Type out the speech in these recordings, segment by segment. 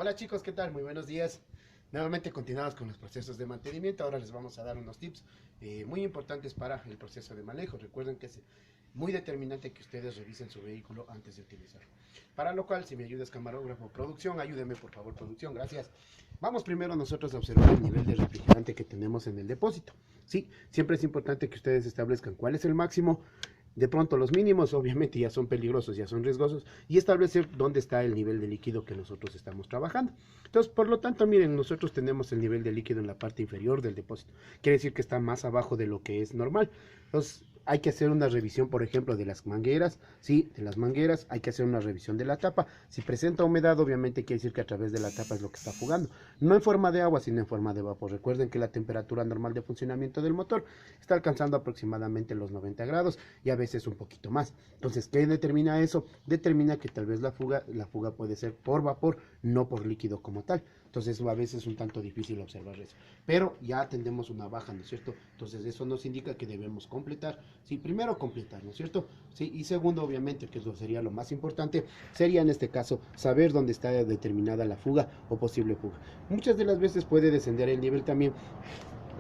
Hola chicos, ¿qué tal? Muy buenos días. Nuevamente continuamos con los procesos de mantenimiento. Ahora les vamos a dar unos tips muy importantes para el proceso de manejo. Recuerden que es muy determinante que ustedes revisen su vehículo antes de utilizarlo. Para lo cual, si me ayudas camarógrafo, producción, ayúdeme por favor, producción, gracias. Vamos primero nosotros a observar el nivel de refrigerante que tenemos en el depósito. Sí, siempre es importante que ustedes establezcan cuál es el máximo. De pronto los mínimos obviamente ya son peligrosos, ya son riesgosos, y establecer dónde está el nivel de líquido que nosotros estamos trabajando. Entonces, por lo tanto, miren, nosotros tenemos el nivel de líquido en la parte inferior del depósito. Quiere decir que está más abajo de lo que es normal. Entonces, hay que hacer una revisión, por ejemplo, de las mangueras. Sí, de las mangueras. Hay que hacer una revisión de la tapa. Si presenta humedad, obviamente quiere decir que a través de la tapa es lo que está fugando. No en forma de agua, sino en forma de vapor. Recuerden que la temperatura normal de funcionamiento del motor está alcanzando aproximadamente los 90 grados y a veces un poquito más. Entonces, ¿qué determina eso? Determina que tal vez la fuga puede ser por vapor, no por líquido como tal. Entonces, a veces es un tanto difícil observar eso. Pero ya tendemos una baja, ¿no es cierto? Entonces, eso nos indica que debemos completar. Sí, primero completar, ¿no es cierto? Sí, y segundo, obviamente, que eso sería lo más importante, sería en este caso saber dónde está determinada la fuga o posible fuga. Muchas de las veces puede descender el nivel también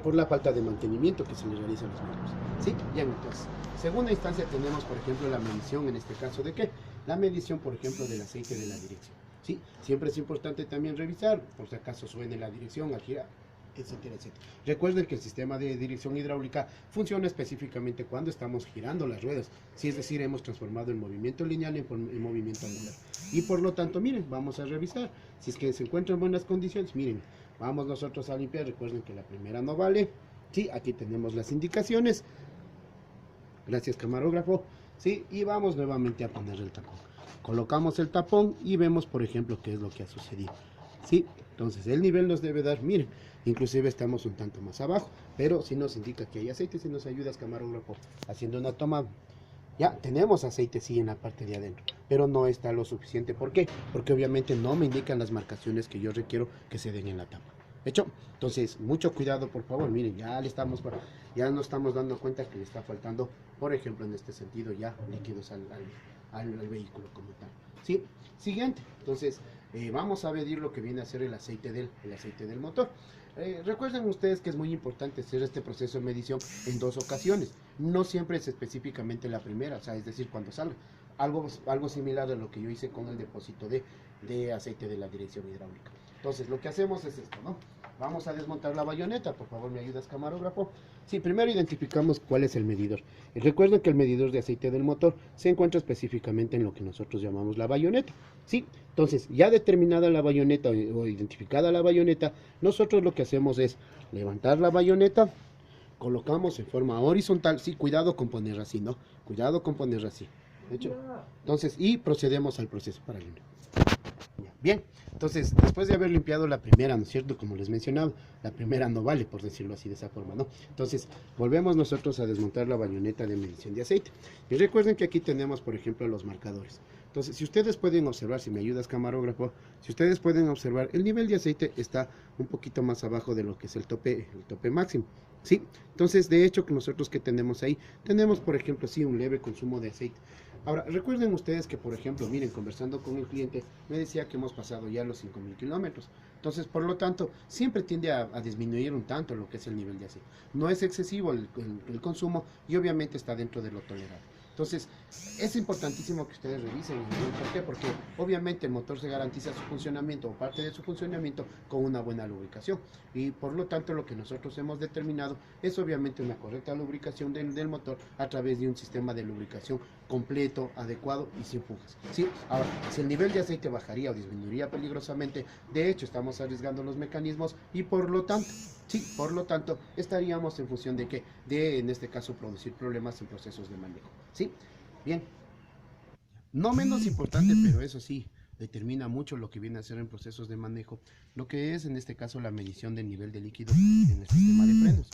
por la falta de mantenimiento que se le realiza a los mismos. ¿Sí? Ya entonces, segunda instancia tenemos, por ejemplo, la medición, en este caso, ¿de qué? La medición, por ejemplo, del aceite de la dirección. ¿Sí? Siempre es importante también revisar, por si acaso suene la dirección al girar, etcétera, etcétera. Recuerden que el sistema de dirección hidráulica funciona específicamente cuando estamos girando las ruedas, si es decir, hemos transformado el movimiento lineal en movimiento angular. Y por lo tanto, miren, vamos a revisar si es que se encuentra en buenas condiciones. Miren, vamos nosotros a limpiar. Recuerden que la primera no vale. Sí, aquí tenemos las indicaciones. Gracias, camarógrafo. Sí, y vamos nuevamente a poner el tapón. Colocamos el tapón y vemos, por ejemplo, qué es lo que ha sucedido. Sí, entonces el nivel nos debe dar, miren, inclusive estamos un tanto más abajo, pero si nos indica que hay aceite, si nos ayudas, camarógrafo, haciendo una toma. Ya tenemos aceite sí en la parte de adentro, pero no está lo suficiente. ¿Por qué? Porque obviamente no me indican las marcaciones que yo requiero que se den en la tapa. ¿Hecho? Entonces, mucho cuidado, por favor. Miren, ya nos estamos dando cuenta que le está faltando, por ejemplo, en este sentido, ya líquidos al vehículo como tal. ¿Sí? Siguiente. Entonces, vamos a medir lo que viene a ser el aceite del motor. Recuerden ustedes que es muy importante hacer este proceso de medición en dos ocasiones. No siempre es específicamente la primera, o sea, es decir, cuando salga. Algo similar a lo que yo hice con el depósito de aceite de la dirección hidráulica. Entonces, lo que hacemos es esto, ¿no? Vamos a desmontar la bayoneta, por favor, ¿me ayudas, camarógrafo? Sí, primero identificamos cuál es el medidor. Recuerden que el medidor de aceite del motor se encuentra específicamente en lo que nosotros llamamos la bayoneta. Sí, entonces, ya determinada la bayoneta o identificada la bayoneta, nosotros lo que hacemos es levantar la bayoneta, colocamos en forma horizontal. Sí, cuidado con poner así, ¿no? Cuidado con poner así. ¿De hecho? Entonces, y procedemos al proceso para limpiar. Bien, entonces, después de haber limpiado la primera, ¿no es cierto? Como les mencionaba, la primera no vale, por decirlo así, de esa forma, ¿no? Entonces, volvemos nosotros a desmontar la bayoneta de medición de aceite. Y recuerden que aquí tenemos, por ejemplo, los marcadores. Entonces, si ustedes pueden observar, si me ayudas, camarógrafo, si ustedes pueden observar, el nivel de aceite está un poquito más abajo de lo que es el tope máximo. ¿Sí? Entonces, de hecho, que nosotros que tenemos ahí, tenemos, por ejemplo, sí, un leve consumo de aceite. Ahora, recuerden ustedes que, por ejemplo, miren, conversando con el cliente, me decía que hemos pasado ya los 5.000 kilómetros. Entonces, por lo tanto, siempre tiende a disminuir un tanto lo que es el nivel de aceite. No es excesivo el consumo y obviamente está dentro de lo tolerable. Entonces, es importantísimo que ustedes revisen. ¿Por qué? Porque obviamente el motor se garantiza su funcionamiento o parte de su funcionamiento con una buena lubricación. Y por lo tanto, lo que nosotros hemos determinado es obviamente una correcta lubricación del motor a través de un sistema de lubricación completo, adecuado y sin fugas. ¿Sí? Ahora, si el nivel de aceite bajaría o disminuiría peligrosamente, de hecho estamos arriesgando los mecanismos y por lo tanto, sí, por lo tanto, estaríamos en función de que, en este caso, producir problemas en procesos de manejo. ¿Sí? Bien. No menos importante, pero eso sí, determina mucho lo que viene a ser en procesos de manejo, lo que es en este caso la medición del nivel de líquido en el sistema de frenos.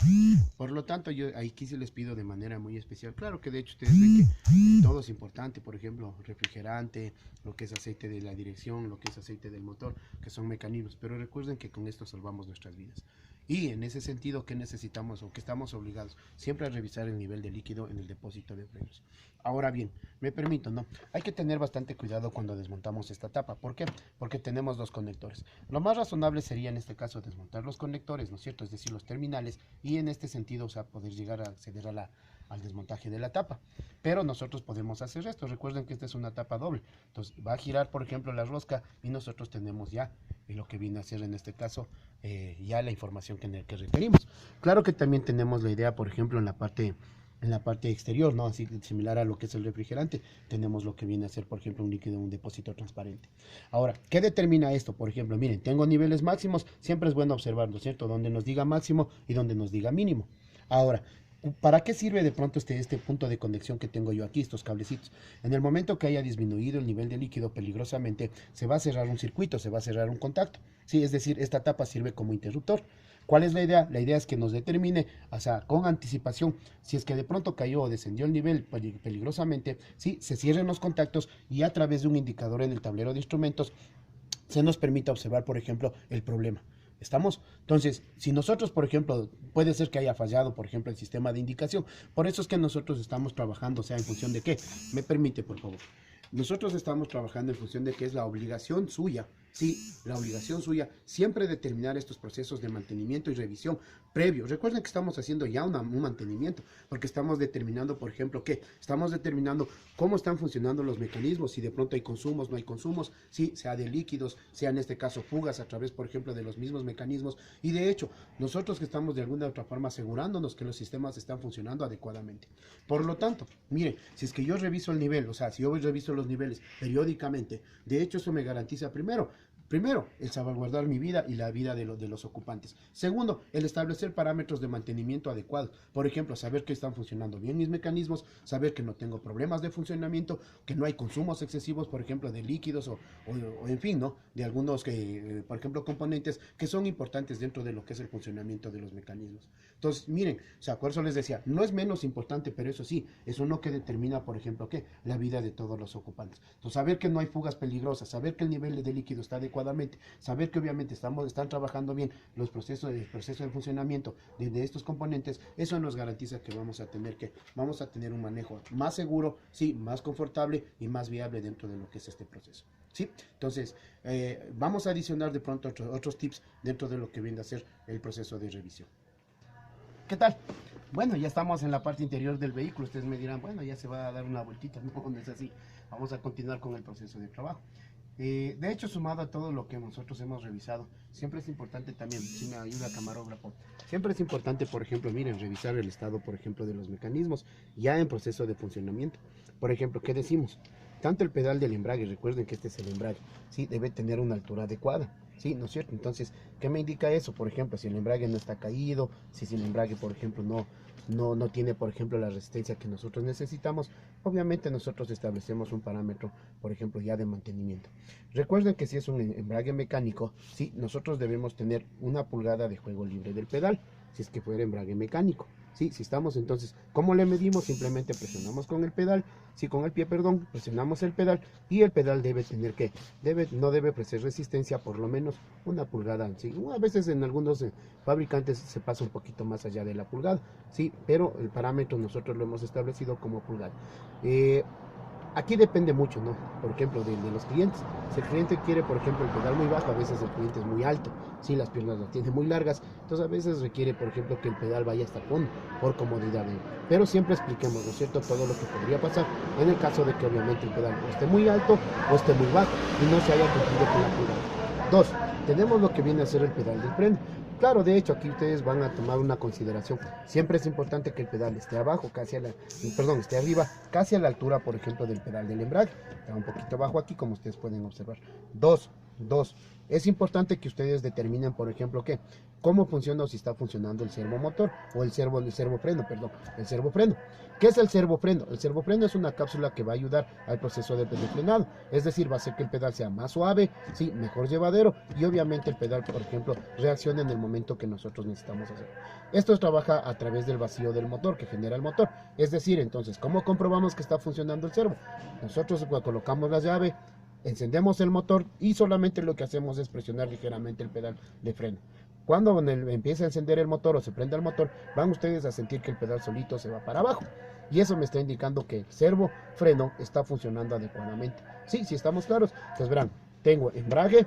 Por lo tanto, yo aquí sí les pido de manera muy especial, claro que de hecho ustedes ven que todo es importante, por ejemplo, refrigerante, lo que es aceite de la dirección, lo que es aceite del motor, que son mecanismos, pero recuerden que con esto salvamos nuestras vidas. Y en ese sentido, ¿qué necesitamos o qué estamos obligados? Siempre a revisar el nivel de líquido en el depósito de frenos. Ahora bien, me permito, ¿no? Hay que tener bastante cuidado cuando desmontamos esta tabla. tapa. ¿Por qué? Porque tenemos dos conectores. Lo más razonable sería en este caso desmontar los conectores, ¿no es cierto? Es decir, los terminales, y en este sentido, o sea, poder llegar a acceder al desmontaje de la tapa. Pero nosotros podemos hacer esto. Recuerden que esta es una tapa doble. Entonces va a girar, por ejemplo, la rosca, y nosotros tenemos ya lo que viene a ser en este caso ya la información que requerimos. Claro que también tenemos la idea, por ejemplo, en la parte exterior, ¿no? Así similar a lo que es el refrigerante, tenemos lo que viene a ser, por ejemplo, un líquido, un depósito transparente. Ahora, ¿qué determina esto? Por ejemplo, miren, tengo niveles máximos, siempre es bueno observarlo, ¿cierto? Donde nos diga máximo y donde nos diga mínimo. Ahora, ¿para qué sirve de pronto este punto de conexión que tengo yo aquí, estos cablecitos? En el momento que haya disminuido el nivel de líquido peligrosamente, se va a cerrar un circuito, se va a cerrar un contacto. Sí, es decir, esta tapa sirve como interruptor. ¿Cuál es la idea? La idea es que nos determine, o sea, con anticipación, si es que de pronto cayó o descendió el nivel peligrosamente, sí, se cierren los contactos y a través de un indicador en el tablero de instrumentos se nos permita observar, por ejemplo, el problema. ¿Estamos? Entonces, si nosotros, por ejemplo, puede ser que haya fallado, por ejemplo, el sistema de indicación. Por eso es que nosotros estamos trabajando, o sea, en función de qué. Me permite, por favor. Nosotros estamos trabajando en función de que es la obligación suya, sí, la obligación suya, siempre determinar estos procesos de mantenimiento y revisión previo. Recuerden que estamos haciendo ya un mantenimiento, porque estamos determinando, por ejemplo, ¿qué? Estamos determinando cómo están funcionando los mecanismos, si de pronto hay consumos, no hay consumos, sí, sea de líquidos, sea en este caso fugas a través, por ejemplo, de los mismos mecanismos. Y de hecho, nosotros que estamos de alguna u otra forma asegurándonos que los sistemas están funcionando adecuadamente. Por lo tanto, miren, si es que yo reviso el nivel, o sea, si yo reviso los niveles periódicamente, de hecho eso me garantiza primero, el salvaguardar mi vida y la vida de los ocupantes. Segundo, el establecer parámetros de mantenimiento adecuados. Por ejemplo, saber que están funcionando bien mis mecanismos, saber que no tengo problemas de funcionamiento, que no hay consumos excesivos, por ejemplo, de líquidos o en fin, ¿no? De algunos, por ejemplo, componentes que son importantes dentro de lo que es el funcionamiento de los mecanismos. Entonces, miren, o sea, por eso les decía, no es menos importante, pero eso sí, es uno que determina, por ejemplo, ¿qué? La vida de todos los ocupantes. Entonces, saber que no hay fugas peligrosas, saber que el nivel de líquido está adecuadamente, saber que obviamente están trabajando bien el proceso de funcionamiento de estos componentes, eso nos garantiza que vamos a tener un manejo más seguro, sí, más confortable y más viable dentro de lo que es este proceso. ¿Sí? Entonces, vamos a adicionar de pronto otros tips dentro de lo que viene a ser el proceso de revisión. ¿Qué tal? Bueno, ya estamos en la parte interior del vehículo. Ustedes me dirán, bueno, ya se va a dar una vueltita. No es así. Vamos a continuar con el proceso de trabajo. De hecho, sumado a todo lo que nosotros hemos revisado, siempre es importante también, si me ayuda camarógrafo, siempre es importante, por ejemplo, miren, revisar el estado, por ejemplo, de los mecanismos ya en proceso de funcionamiento. Por ejemplo, ¿qué decimos? Tanto el pedal del embrague, recuerden que este es el embrague, sí, debe tener una altura adecuada. Sí, ¿no es cierto? Entonces, ¿qué me indica eso? Por ejemplo, si el embrague no está caído, si el embrague, por ejemplo, no tiene, por ejemplo, la resistencia que nosotros necesitamos, obviamente nosotros establecemos un parámetro, por ejemplo, ya de mantenimiento. Recuerden que si es un embrague mecánico, sí, nosotros debemos tener 1 pulgada de juego libre del pedal, si es que fuera embrague mecánico. Sí, si estamos entonces, ¿cómo le medimos? Simplemente presionamos con el pedal, con el pie, perdón, presionamos el pedal y el pedal debe tener que, no debe ofrecer resistencia por lo menos 1 pulgada. Sí, a veces en algunos fabricantes se pasa un poquito más allá de la pulgada, sí, pero el parámetro nosotros lo hemos establecido como pulgada. Aquí depende mucho, ¿no? Por ejemplo, de los clientes. Si el cliente quiere, por ejemplo, el pedal muy bajo, a veces el cliente es muy alto, sí, las piernas las tiene muy largas, entonces a veces requiere, por ejemplo, que el pedal vaya hasta el fondo, por comodidad. Pero siempre expliquemos, ¿no es cierto?, todo lo que podría pasar en el caso de que obviamente el pedal o esté muy alto o esté muy bajo y no se haya cumplido con la pulgada. 2. Tenemos lo que viene a ser el pedal del freno. Claro, de hecho, aquí ustedes van a tomar una consideración. Siempre es importante que el pedal esté abajo, esté arriba, casi a la altura, por ejemplo, del pedal del embrague. Está un poquito abajo aquí, como ustedes pueden observar. 2. Es importante que ustedes determinen, por ejemplo, cómo funciona o si está funcionando el servomotor o el servofreno. ¿Qué es el servofreno? El servofreno es una cápsula que va a ayudar al proceso de frenado. Es decir, va a hacer que el pedal sea más suave, sí, mejor llevadero y obviamente el pedal, por ejemplo, reaccione en el momento que nosotros necesitamos hacer. Esto trabaja a través del vacío del motor que genera el motor. Es decir, entonces, ¿cómo comprobamos que está funcionando el servo? Nosotros colocamos la llave, encendemos el motor y solamente lo que hacemos es presionar ligeramente el pedal de freno. Cuando empieza a encender el motor o se prende el motor, van ustedes a sentir que el pedal solito se va para abajo. Y eso me está indicando que el servo freno está funcionando adecuadamente. Sí, si estamos claros, pues verán, tengo embrague,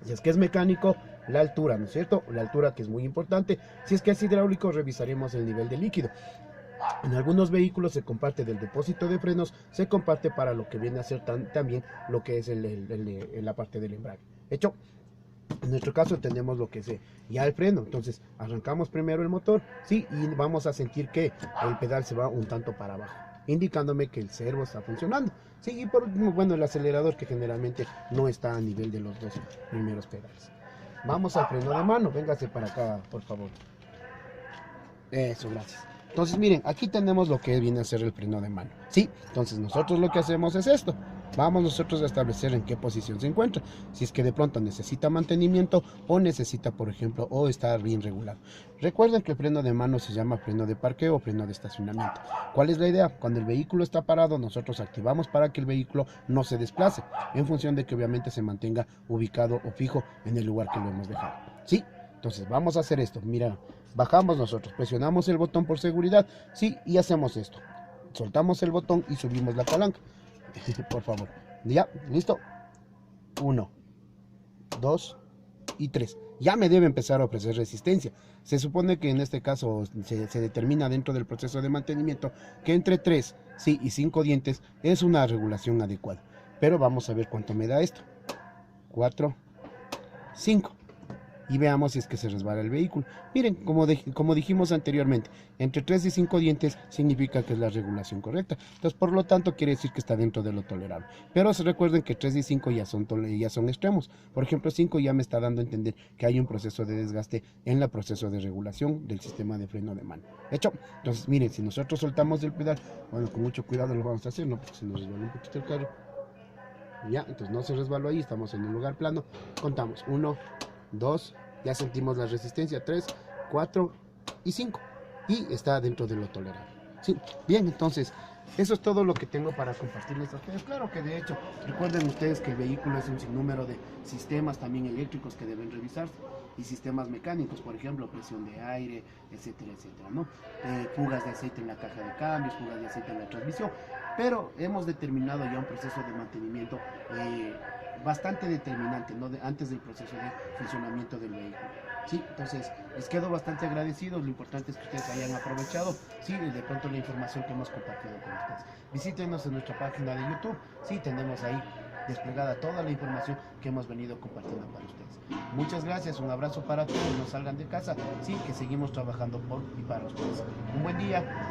si es que es mecánico, la altura, ¿no es cierto? La altura, que es muy importante. Si es que es hidráulico, revisaremos el nivel de líquido. En algunos vehículos se comparte del depósito de frenos, se comparte para lo que viene a ser también lo que es la parte del embrague. Hecho, en nuestro caso tenemos lo que es ya el freno. Entonces arrancamos primero el motor, sí, y vamos a sentir que el pedal se va un tanto para abajo, indicándome que el servo está funcionando. Sí, y por último, bueno, el acelerador, que generalmente no está a nivel de los dos primeros pedales. Vamos al freno de mano, véngase para acá, por favor. Eso, gracias. Entonces, miren, aquí tenemos lo que viene a ser el freno de mano. Sí, entonces nosotros lo que hacemos es esto. Vamos nosotros a establecer en qué posición se encuentra. Si es que de pronto necesita mantenimiento o necesita, por ejemplo, o está bien regulado. Recuerden que el freno de mano se llama freno de parqueo o freno de estacionamiento. ¿Cuál es la idea? Cuando el vehículo está parado, nosotros activamos para que el vehículo no se desplace, en función de que obviamente se mantenga ubicado o fijo en el lugar que lo hemos dejado. ¿Sí? Entonces vamos a hacer esto. Mira, bajamos nosotros, presionamos el botón por seguridad, sí, y hacemos esto. Soltamos el botón y subimos la palanca. Por favor. Ya, listo. 1, 2 y 3. Ya me debe empezar a ofrecer resistencia. Se supone que en este caso se determina dentro del proceso de mantenimiento que entre 3, sí, y 5 dientes es una regulación adecuada. Pero vamos a ver cuánto me da esto. 4, 5. Y veamos si es que se resbala el vehículo. Miren, como dijimos anteriormente, entre 3 y 5 dientes significa que es la regulación correcta. Entonces, por lo tanto, quiere decir que está dentro de lo tolerable. Pero recuerden que 3 y 5 ya son extremos. Por ejemplo, 5 ya me está dando a entender que hay un proceso de desgaste en el proceso de regulación del sistema de freno de mano. ¿Hecho? Entonces, miren, si nosotros soltamos el pedal, bueno, con mucho cuidado lo vamos a hacer, ¿no? Porque se nos resbala un poquito el carro. Ya, entonces no se resbaló ahí, estamos en un lugar plano. Contamos 1, 2, ya sentimos la resistencia, 3, 4 y 5, y está dentro de lo tolerable. Sí, bien, entonces eso es todo lo que tengo para compartirles a ustedes. Claro que de hecho, recuerden ustedes que el vehículo es un sinnúmero de sistemas también eléctricos que deben revisarse, y sistemas mecánicos, por ejemplo, presión de aire, etcétera, etcétera, ¿no? Fugas de aceite en la caja de cambios, fugas de aceite en la transmisión, pero hemos determinado ya un proceso de mantenimiento bastante determinante, ¿no? Antes del proceso de funcionamiento del vehículo. Sí, entonces les quedo bastante agradecidos. Lo importante es que ustedes hayan aprovechado, sí, de pronto la información que hemos compartido con ustedes. Visítenos en nuestra página de YouTube, sí, tenemos ahí desplegada toda la información que hemos venido compartiendo para ustedes. Muchas gracias, un abrazo para todos, no salgan de casa, sí, que seguimos trabajando por y para ustedes. Un buen día.